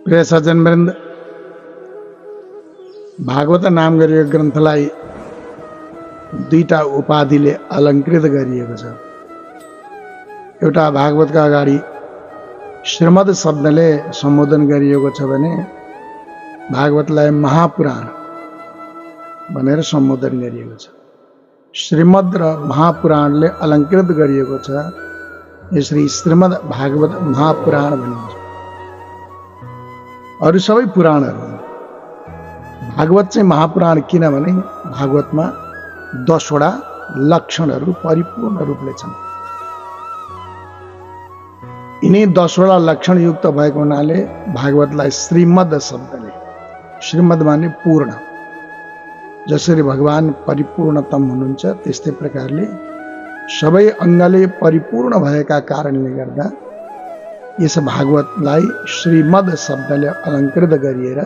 प्रिय सज्जनवृन्द, भागवत नाम गरिएको ग्रन्थलाई दुईटा उपाधिले अलङ्कृत गरिएको छ। एउटा भागवतका अगाडि श्रीमद् शब्दले सम्बोधन गरिएको छ भने भागवतलाई महापुराण भनेर सम्बोधन गरिएको छ। श्रीमद् र महापुराणले अलङ्कृत गरिएको छ। यसरी श्रीमद् भागवत महापुराण भनिन्छ। अरू सबै पुराणहरू भागवत चाहिँ महापुराण किनभने भागवतमा 10 वटा लक्षणहरू परिपूर्ण रूपले छन्। यिनै 10 वटा लक्षण युक्त भएको हुनाले भागवतलाई श्रीमद् शब्दले, श्रीमद् माने पूर्ण, जसरी भगवान परिपूर्णतम हुनुहुन्छ त्यस्तै प्रकारले सबै अङ्गले परिपूर्ण भएका कारणले गर्दा यस भागवतलाई श्रीमद् शब्दले अलङ्कृत गरिएर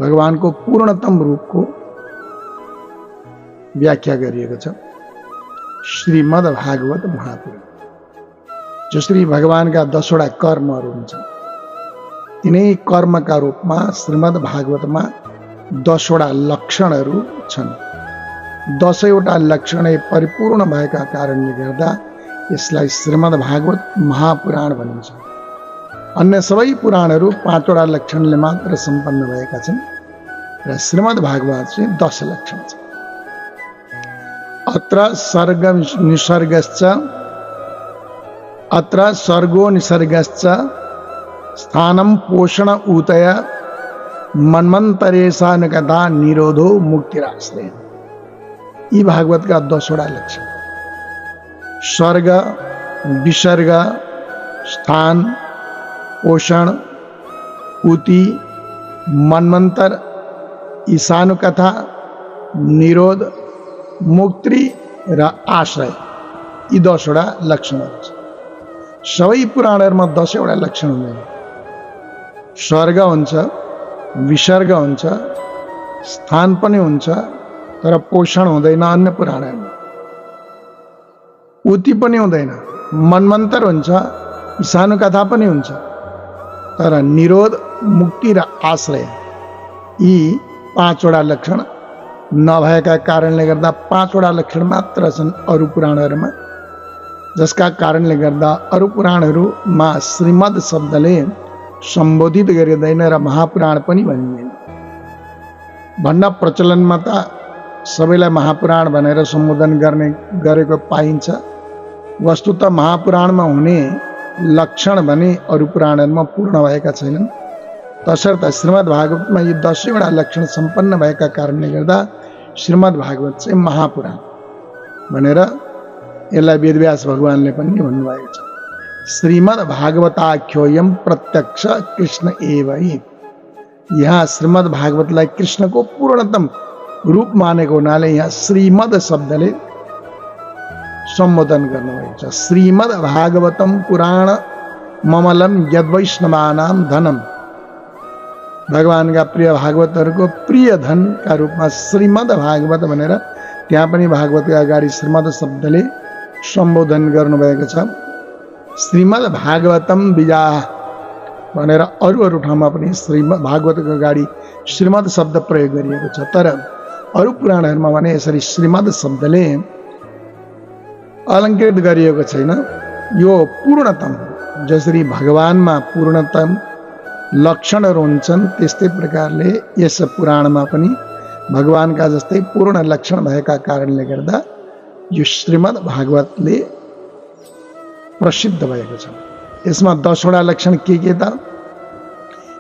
भगवानको पूर्णतम रूपको व्याख्या गरिएको छ। श्रीमद् भागवत महापुराण, जसरी भगवानका 10 वटा कर्महरू हुन्छन् तिनै कर्मका रूपमा श्रीमद् भागवतमा 10 वटा लक्षणहरू छन्। 10 वटा लक्षणै परिपूर्ण भएका कारणले गर्दा यसलाई श्रीमद् भागवत महापुराण भनिन्छ। अन्य सबै पुराणहरू 5 वटा लक्षणले मात्र सम्पन्न भएका छन् र श्रीमद् भागवत चाहिँ 10 लक्षण छ। अत्र सर्गो निसर्गश्च स्थानं पोषण ऊतय मन्वन्तरेशानुगता निरोधो मुक्तिराश्रय। यी भागवतका 10 वटा लक्षण सर्ग, विसर्ग, स्थान, पोषण, ऊति, मन्वन्तर, ईशानुकथा, निरोध, मुक्ति र आश्रय, यी 10 वटा लक्षणहरू छन्। सबै पुराणहरूमा 10 वटा लक्षण हुँदैन। सर्ग हुन्छ, विसर्ग हुन्छ, स्थान पनि हुन्छ, तर पोषण हुँदैन। अन्य पुराणहरूमा ऊति पनि हुँदैन। मन्वन्तर हुन्छ, ईशानुकथा पनि हुन्छ, तर निरोध, मुक्ति र आश्रय यी 5 वटा लक्षण नभएका कारणले गर्दा 5 वटा लक्षण मात्र छन् अरू पुराणहरूमा, जसका कारणले गर्दा अरू पुराणहरूमा श्रीमद् शब्दले सम्बोधित गरिँदैन र महापुराण पनि भनिँदैन। भन्न प्रचलनमा त सबैलाई महापुराण भनेर सम्बोधन गरेको पाइन्छ। वस्तुतः महापुराणमा हुने लक्षण भने अरू पुराणहरूमा पूर्ण भएका छैनन्। तसर्थ श्रीमद् भागवतमा यी 10 वटा लक्षण सम्पन्न भएका कारणले गर्दा श्रीमद् भागवत चाहिँ महापुराण भनेर यसलाई वेदव्यास भगवानले पनि भन्नुभएको छ। श्रीमद् भागवताख्योयम प्रत्यक्ष कृष्ण एव हि। यहाँ श्रीमद् भागवतलाई कृष्णको पूर्णतम रूप मानेको हुनाले यहाँ श्रीमद् शब्दले सम्बोधन गर्नुभएको छ। श्रीमद् भागवतम पुराण ममलम यद्वैष्णवानां धनम। भगवानका प्रिय भागवतहरूको प्रिय धनका रूपमा श्रीमद् भागवत भनेर त्यहाँ पनि भागवतका अगाडि श्रीमद् शब्दले सम्बोधन गर्नुभएको छ। श्रीमद् भागवतम विजाह भनेर अरू ठाउँमा पनि श्रीमद् भागवतको अगाडि श्रीमद् शब्द प्रयोग गरिएको छ। तर अरू पुराणहरूमा भने यसरी श्रीमद् शब्दले अलङ्कृत गरिएको छैन। यो पूर्णतम, जसरी भगवानमा पूर्णतम लक्षणहरू हुन्छन् त्यस्तै प्रकारले यस पुराणमा पनि भगवानका जस्तै पूर्ण लक्षण भएका कारणले गर्दा यो श्रीमद् भागवतले प्रसिद्ध भएको छ। यसमा 10 वटा लक्षण के त?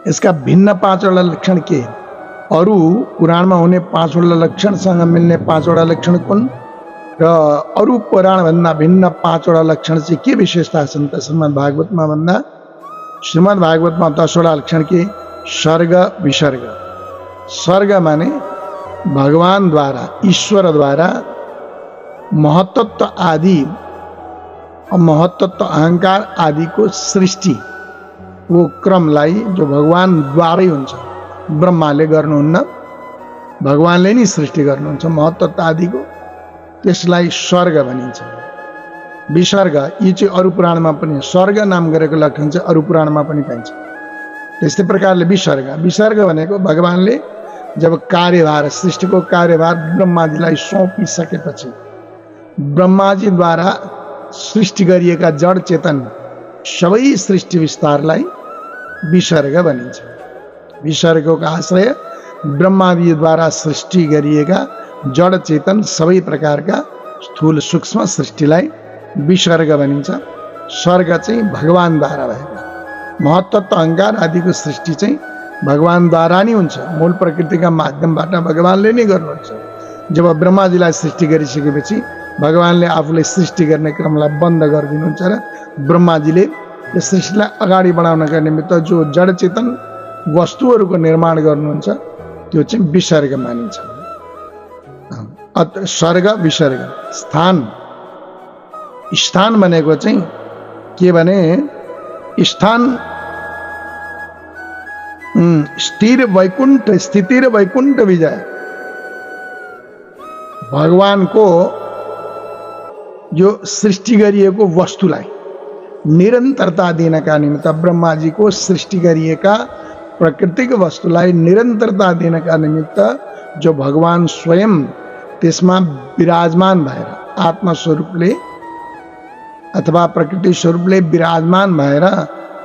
यसका भिन्न 5 वटा लक्षण के? अरू पुराणमा हुने 5 वटा लक्षणसँग मिल्ने 5 वटा लक्षण कुन र अरू पुराणभन्दा भिन्न 5 वटा लक्षण चाहिँ के विशेषता छन् त श्रीमद् भागवतमा भन्दा? श्रीमद् भागवतमा 10 वटा लक्षण के? सर्ग, विसर्ग। सर्ग माने भगवानद्वारा, ईश्वरद्वारा महत्त्व आदि, महत्त्व अहङ्कार आदिको सृष्टिको क्रमलाई जो भगवानद्वारै हुन्छ, ब्रह्माले गर्नुहुन्न, भगवानले नै सृष्टि गर्नुहुन्छ महत्त्व आदिको, त्यसलाई स्वर्ग भनिन्छ। विसर्ग यी चाहिँ अरू पुराणमा पनि, स्वर्ग नाम गरेको लक्षण चाहिँ अरू पुराणमा पनि पाइन्छ। त्यस्तै प्रकारले विसर्ग, विसर्ग भनेको भगवानले जब कार्यभार, सृष्टिको कार्यभार ब्रह्माजीलाई सुम्पिसकेपछि ब्रह्माजीद्वारा सृष्टि गरिएका जड चेतन सबै सृष्टि विस्तारलाई विसर्ग भनिन्छ। विसर्गको आश्रय ब्रह्माजीद्वारा सृष्टि गरिएका जड चेतन सबै प्रकारका स्थूल सूक्ष्म सृष्टिलाई विसर्ग भनिन्छ। सर्ग चाहिँ भगवानद्वारा भएको, महत्त्व अहङ्कार आदिको सृष्टि चाहिँ भगवानद्वारा नै हुन्छ। मूल प्रकृतिका माध्यमबाट भगवानले नै गर्नुहुन्छ। जब ब्रह्माजीलाई सृष्टि गरिसकेपछि भगवानले आफूले सृष्टि गर्ने क्रमलाई बन्द गरिदिनुहुन्छ र ब्रह्माजीले यस सृष्टिलाई अगाडि बढाउनका निमित्त जो जड चेतन वस्तुहरूको निर्माण गर्नुहुन्छ त्यो चाहिँ विसर्ग मानिन्छ। सर्ग विसर्ग। स्थान, स्थान भनेको चाहिँ के भने स्थान स्थिर वैकुण्ठ, स्थितिर वैकुण्ठ विजय। भगवानको यो सृष्टि गरिएको वस्तुलाई निरन्तरता दिनका निमित्त, ब्रह्माजीको सृष्टि गरिएका प्राकृतिक वस्तुलाई निरन्तरता दिनका निमित्त जो भगवान स्वयं त्यसमा विराजमान भएर आत्मस्वरूपले अथवा प्रकृति स्वरूपले विराजमान भएर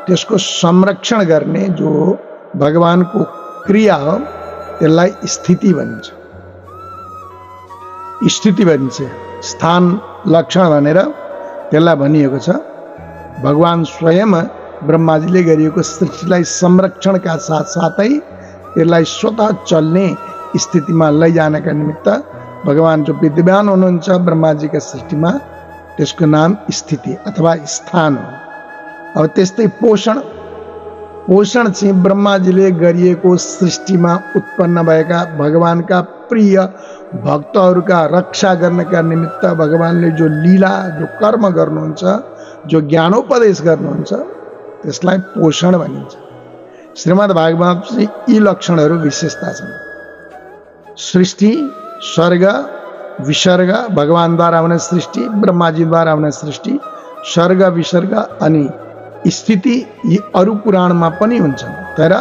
त्यसको संरक्षण गर्ने जो भगवानको क्रिया हो त्यसलाई स्थिति भनिन्छ। स्थिति भनिन्छ। स्थान लक्षण भनेर त्यसलाई भनिएको छ। भगवान स्वयं ब्रह्माजीले गरिएको सृष्टिलाई संरक्षणका साथसाथै त्यसलाई स्वतः चल्ने स्थितिमा लैजानका निमित्त भगवान जो विद्यमान हुनुहुन्छ ब्रह्माजीका सृष्टिमा त्यसको नाम स्थिति अथवा स्थान हो। अब त्यस्तै पोषण, पोषण चाहिँ ब्रह्माजीले गरिएको सृष्टिमा उत्पन्न भएका भगवानका प्रिय भक्तहरूका रक्षा गर्नका निमित्त भगवानले जो लीला, जो कर्म गर्नुहुन्छ, जो ज्ञानोपदेश गर्नुहुन्छ त्यसलाई पोषण भनिन्छ। श्रीमद् भागवत चाहिँ यी लक्षणहरू विशेषता छन्। सृष्टि, स्वर्ग, विसर्ग, भगवानद्वारा हुने सृष्टि, ब्रह्माजीद्वारा हुने सृष्टि, सर्ग विसर्ग अनि स्थिति यी अरू पुराणमा पनि हुन्छन्। तर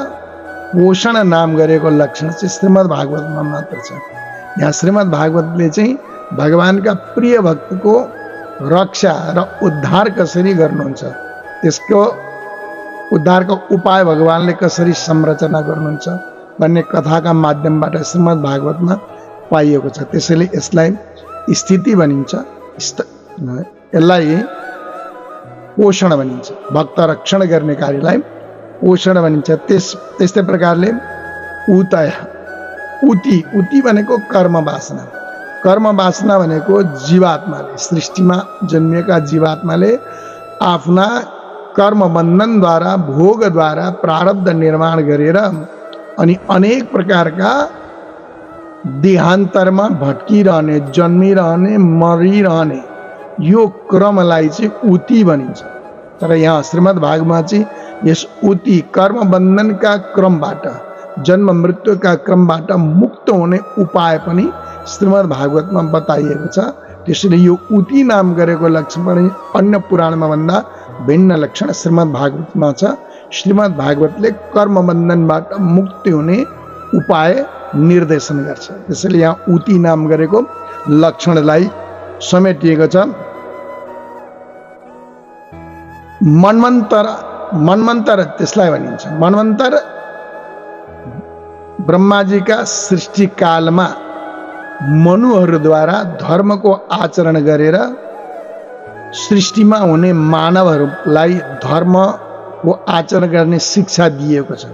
पोषण नाम गरेको लक्षण चाहिँ श्रीमद् भागवतमा मात्र छ। यहाँ श्रीमद् भागवतले चाहिँ भगवानका प्रिय भक्तको रक्षा र उद्धार कसरी गर्नुहुन्छ, त्यसको उद्धारको उपाय भगवानले कसरी संरचना गर्नुहुन्छ भन्ने कथाका माध्यमबाट श्रीमद् भागवतमा पाइएको छ। त्यसैले यसलाई स्थिति भनिन्छ, यसलाई पोषण भनिन्छ। भक्त रक्षण गर्ने कार्यलाई पोषण भनिन्छ। त्यस्तै प्रकारले उतय, उति, उति भनेको कर्म वासना। कर्म वासना भनेको जीवात्माले, सृष्टिमा जन्मिएका जीवात्माले आफ्ना कर्म बन्धनद्वारा, भोगद्वारा प्रारब्ध निर्माण गरेर अनि अनेक प्रकारका देहान्तरमा भट्किरहने, जन्मिरहने, मरिरहने यो क्रमलाई चाहिँ उति भनिन्छ। तर यहाँ श्रीमद् भागवतमा चाहिँ यस उति कर्म बन्धनका क्रमबाट, जन्म मृत्युका क्रमबाट मुक्त हुने उपाय पनि श्रीमद् भागवतमा बताइएको छ। त्यसैले यो उति नाम गरेको लक्षण पनि अन्य पुराणमा भन्दा भिन्न लक्षण श्रीमद् भागवतमा छ। श्रीमद् भागवतले कर्म बन्धनबाट मुक्ति हुने उपाय निर्देशन गर्छ। त्यसैले यहाँ उति नाम गरेको लक्षणलाई समेटिएको छ। मन्वन्तर, मन्वन्तर त्यसलाई भनिन्छ। मन्वन्तर ब्रह्माजीका सृष्टि कालमा मनुहरूद्वारा धर्मको आचरण गरेर सृष्टिमा हुने मानवहरूलाई धर्मको आचरण गर्ने शिक्षा दिएको छ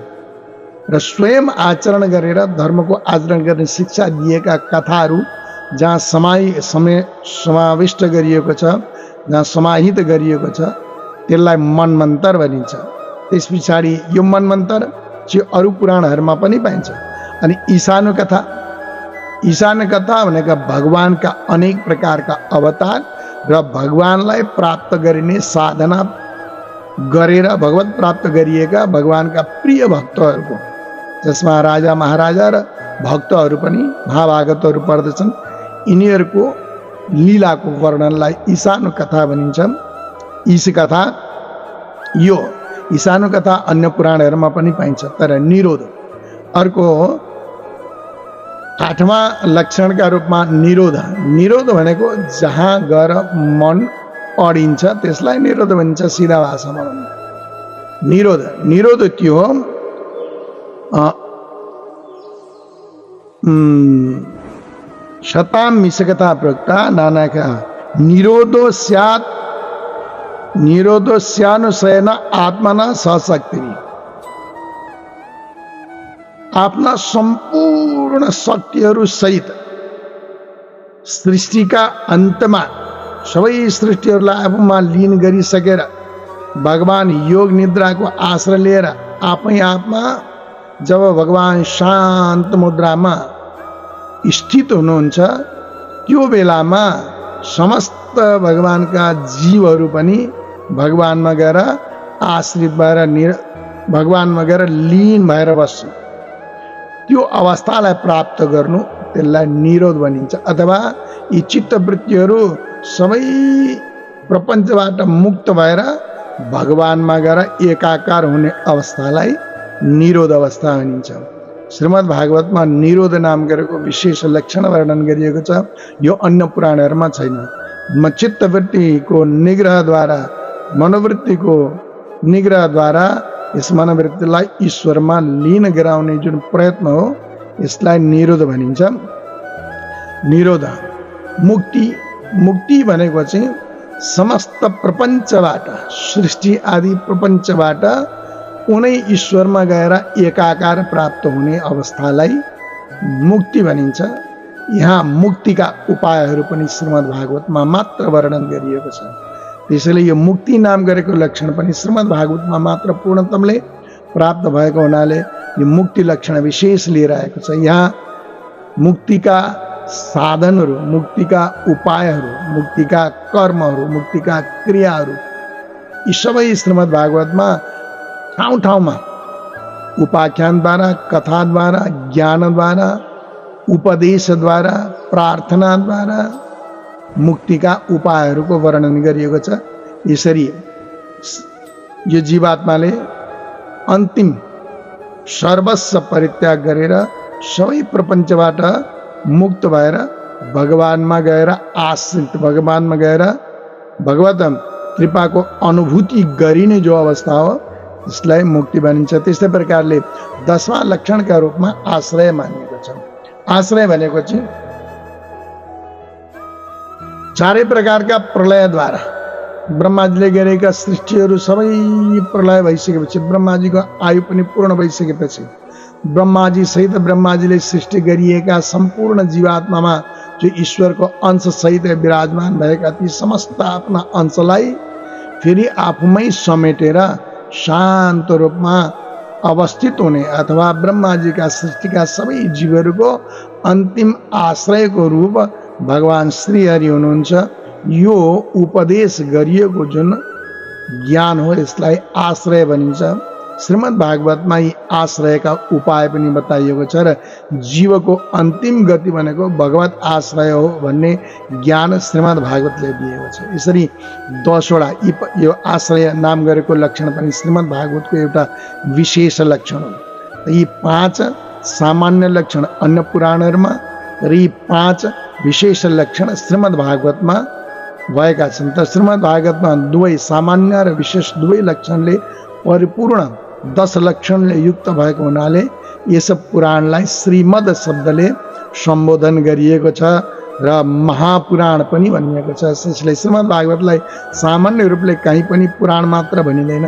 र स्वयं आचरण गरेर धर्मको आचरण गर्ने शिक्षा दिएका कथाहरू जहाँ समाविष्ट गरिएको छ, जहाँ समाहित गरिएको छ त्यसलाई मन्वन्तर भनिन्छ। त्यस पछाडि यो मन्वन्तर चाहिँ अरू पुराणहरूमा पनि पाइन्छ। अनि ईशानु कथा, ईशान कथा भनेका भगवानका अनेक प्रकारका अवतार र भगवानलाई प्राप्त गरिने साधना गरेर भगवत प्राप्त गरिएका भगवानका प्रिय भक्तहरूको, जसमा राजा महाराजा र भक्तहरू पनि महाभागतहरू पर्दछन्, यिनीहरूको लीलाको वर्णनलाई ईशान कथा भनिन्छ। ईश कथा यो यी सानो कथा अन्य पुराणहरूमा पनि पाइन्छ। तर निरोध अर्को 8वां लक्षणका रूपमा निरोध। निरोध भनेको जहाँ गएर मन अडिन्छ त्यसलाई निरोध भनिन्छ सिधा भाषामा भन्दा। निरोध निरोध त्यो हो शतां मिशकथा प्रोक्ता नानाका निरोधो स्यानुशयन आत्मना सशक्ति। आफ्ना सम्पूर्ण शक्तिहरू सहित सृष्टिका अन्तमा सबै सृष्टिहरूलाई आफूमा लीन गरिसकेर भगवान योग निद्राको आश्रय लिएर आफै आफमा जब भगवान शान्त मुद्रामा स्थित हुनुहुन्छ त्यो बेलामा समस्त भगवानका जीवहरू पनि भगवानमा गएर आश्रित भएर भगवानमा गएर लीन भएर बस्छ। त्यो अवस्थालाई प्राप्त गर्नु त्यसलाई निरोध भनिन्छ। अथवा यी चित्तवृत्तिहरू सबै प्रपञ्चबाट मुक्त भएर भगवानमा गएर एकाकार हुने अवस्थालाई निरोध अवस्था भनिन्छ। श्रीमद् भागवतमा निरोध नाम गरेको विशेष लक्षण वर्णन गरिएको छ। यो अन्य पुराणहरूमा छैन। चित्तवृत्तिको निग्रहद्वारा मनोवृत्तिको निग्रहद्वारा यस मनोवृत्तिलाई ईश्वरमा लीन गराउने जुन प्रयत्न हो यसलाई निरोध भनिन्छ। निरोध मुक्ति। मुक्ति भनेको चाहिँ समस्त प्रपञ्चबाट सृष्टि आदि प्रपञ्चबाट उनै ईश्वरमा गएर एकाकार प्राप्त हुने अवस्थालाई मुक्ति भनिन्छ। यहाँ मुक्तिका उपायहरू पनि श्रीमद् भागवतमा मात्र वर्णन गरिएको छ। त्यसैले यो मुक्ति नाम गरेको लक्षण पनि श्रीमद् भागवतमा मात्र पूर्णतमले प्राप्त भएको हुनाले यो मुक्ति लक्षण विशेष लिएर आएको छ। यहाँ मुक्तिका साधनहरू, मुक्तिका उपायहरू, मुक्तिका कर्महरू, मुक्तिका क्रियाहरू यी सबै श्रीमद् भागवतमा ठाउँ ठाउँमा उपाख्यानद्वारा, कथाद्वारा, ज्ञानद्वारा, उपदेशद्वारा, प्रार्थनाद्वारा मुक्तिका उपायहरूको वर्णन गरिएको छ। यसरी यो जीवात्माले अन्तिम सर्वस्व परित्याग गरेर सबै प्रपञ्चबाट मुक्त भएर भगवानमा गएर आश्रित, भगवानमा गएर भगवत कृपाको अनुभूति गरिने जो अवस्था हो यसलाई मुक्ति भनिन्छ। त्यस्तै प्रकारले 10वां लक्षणका रूपमा आश्रय मानिएको छ। आश्रय भनेको चाहिँ चारै प्रकारका प्रलयद्वारा ब्रह्माजीले गरेका सृष्टिहरू सबै प्रलय भइसकेपछि, ब्रह्माजीको आयु पनि पूर्ण भइसकेपछि ब्रह्माजी सहित ब्रह्माजीले सृष्टि गरिएका सम्पूर्ण जीवात्मामा जो ईश्वरको अंश सहित विराजमान भएका ती समस्त आफ्ना अंशलाई फेरि आफूमै समेटेर शान्त रूपमा अवस्थित हुने अथवा ब्रह्माजीका सृष्टिका सबै जीवहरूको अन्तिम आश्रयको रूप भगवान श्रीहरि हुनुहुन्छ। यो उपदेश गरिएको जुन ज्ञान हो यसलाई आश्रय भनिन्छ। श्रीमद् भागवतमा यी आश्रयका उपाय पनि बताइएको छ र जीवको अन्तिम गति भनेको भगवत आश्रय हो भन्ने ज्ञान श्रीमद् भागवतले दिएको छ। यसरी 10वटा यो आश्रय नाम गरेको लक्षण पनि श्रीमद् भागवतको एउटा विशेष लक्षण हो। यी 5 सामान्य लक्षण अन्य पुराणहरूमा र यी 5 विशेष लक्षण श्रीमद् भागवतमा भएका छन्। त श्रीमद् भागवतमा दुवै सामान्य र विशेष दुवै लक्षणले परिपूर्ण 10 लक्षणले युक्त भएको हुनाले यस पुराणलाई श्रीमद् शब्दले सम्बोधन गरिएको छ र महापुराण पनि भनिएको छ। त्यसैले श्रीमद् भागवतलाई सामान्य रूपले कहीँ पनि पुराण मात्र भनिँदैन,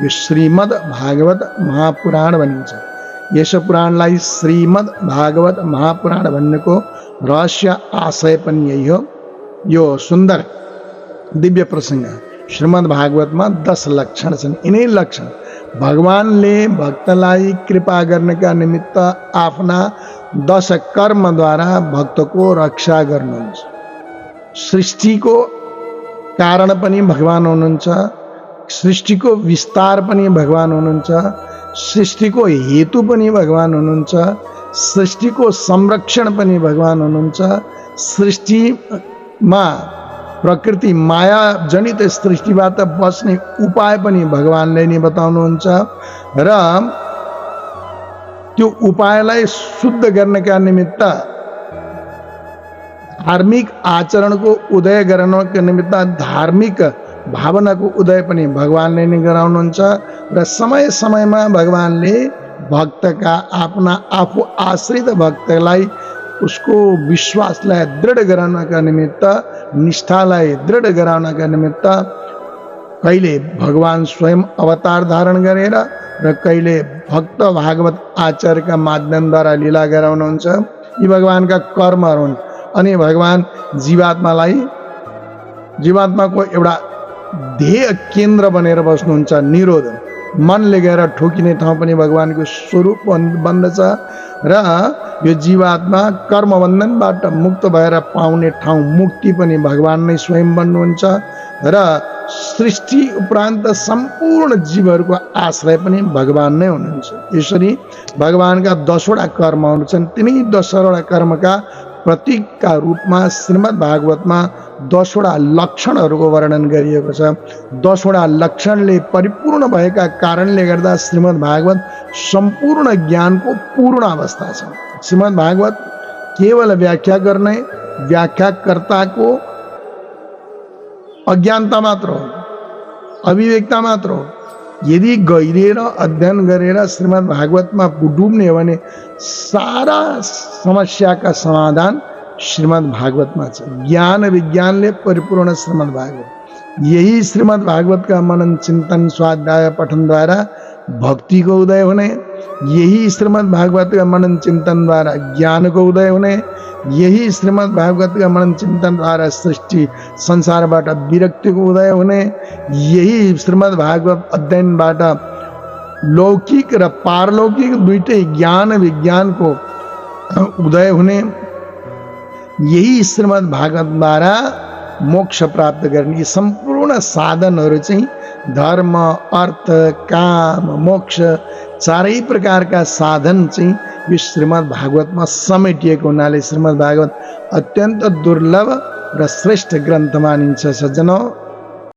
यो श्रीमद् भागवत महापुराण भनिन्छ। यस पुराणलाई श्रीमद् भागवत महापुराण भन्नेको रहस्य आशय पनि यही हो। यो सुन्दर दिव्य प्रसङ्ग श्रीमद् भागवतमा 10 लक्षण छन्। यिनै लक्षण भगवानले भक्तलाई कृपा गर्नका निमित्त आफ्ना 10 कर्मद्वारा भक्तको रक्षा गर्नुहुन्छ। सृष्टिको कारण पनि भगवान हुनुहुन्छ, सृष्टिको विस्तार पनि भगवान हुनुहुन्छ, सृष्टिको हेतु पनि भगवान हुनुहुन्छ, सृष्टिको संरक्षण पनि भगवान हुनुहुन्छ, सृष्टिमा प्रकृति माया जनित सृष्टिबाट बस्ने उपाय पनि भगवानले नै बताउनुहुन्छ र त्यो उपायलाई शुद्ध गर्नका निमित्त धार्मिक आचरणको उदय गराउनको निमित्त धार्मिक भावनाको उदय पनि भगवानले नै गराउनुहुन्छ र समय समयमा भगवानले भक्तका आफ्ना आफू आश्रित भक्तलाई उसको विश्वासलाई दृढ गराउनका निमित्त निष्ठालाई दृढ गराउनका निमित्त कहिले भगवान स्वयं अवतार धारण गरेर र कहिले भक्त भागवत आचार्यका माध्यमद्वारा लीला गराउनुहुन्छ। यी भगवानका कर्महरू हुन्। अनि भगवान जीवात्माको एउटा ध्येय केन्द्र बनेर बस्नुहुन्छ। निरोध मनले गएर ठोकिने ठाउँ पनि भगवानको स्वरूप बन्दछ र यो जीवात्मा कर्मबन्धनबाट मुक्त भएर पाउने ठाउँ मुक्ति पनि भगवान नै स्वयं बन्नुहुन्छ र सृष्टि उपरान्त सम्पूर्ण जीवहरूको आश्रय पनि भगवान नै हुनुहुन्छ। यसरी भगवानका 10वटा कर्महरू छन्। तिनै 10वटा कर्मका प्रतीकका रूपमा श्रीमद् भागवतमा 10वटा लक्षणहरूको वर्णन गरिएको छ। 10वटा लक्षणले परिपूर्ण भएका कारणले गर्दा श्रीमद् भागवत सम्पूर्ण ज्ञानको पूर्ण अवस्था छ। श्रीमद् भागवत केवल व्याख्या गर्ने व्याख्याकर्ताको अज्ञानता मात्र हो, अविवेकता मात्र हो। यदि गहिरिएर अध्ययन गरेर श्रीमद् भागवतमा डुब्ने हो भने सारा समस्याका समाधान श्रीमद् भागवतमा छ। ज्ञान विज्ञानले परिपूर्ण श्रीमद् भागवत। यही श्रीमद् भागवतका मनन चिन्तन स्वाध्याय पठनद्वारा भक्तिको उदय हुने, यही श्रीमद् भागवतका मनन चिन्तनद्वारा ज्ञानको उदय हुने, यही श्रीमद् भागवतका मनन चिन्तनद्वारा सृष्टि संसारबाट विरक्तिको उदय हुने, यही श्रीमद् भागवत अध्ययनबाट लौकिक र पारलौकिक दुईटै ज्ञान विज्ञानको उदय हुने, यही श्रीमद् भागवतद्वारा मोक्ष प्राप्त गर्ने यी सम्पूर्ण साधनहरू चाहिँ धर्म अर्थ काम मोक्ष चारै प्रकारका साधन चाहिँ यो श्रीमद् भागवतमा समेटिएको हुनाले श्रीमद् भागवत अत्यन्त दुर्लभ र श्रेष्ठ ग्रन्थ मानिन्छ। सज्जनौं,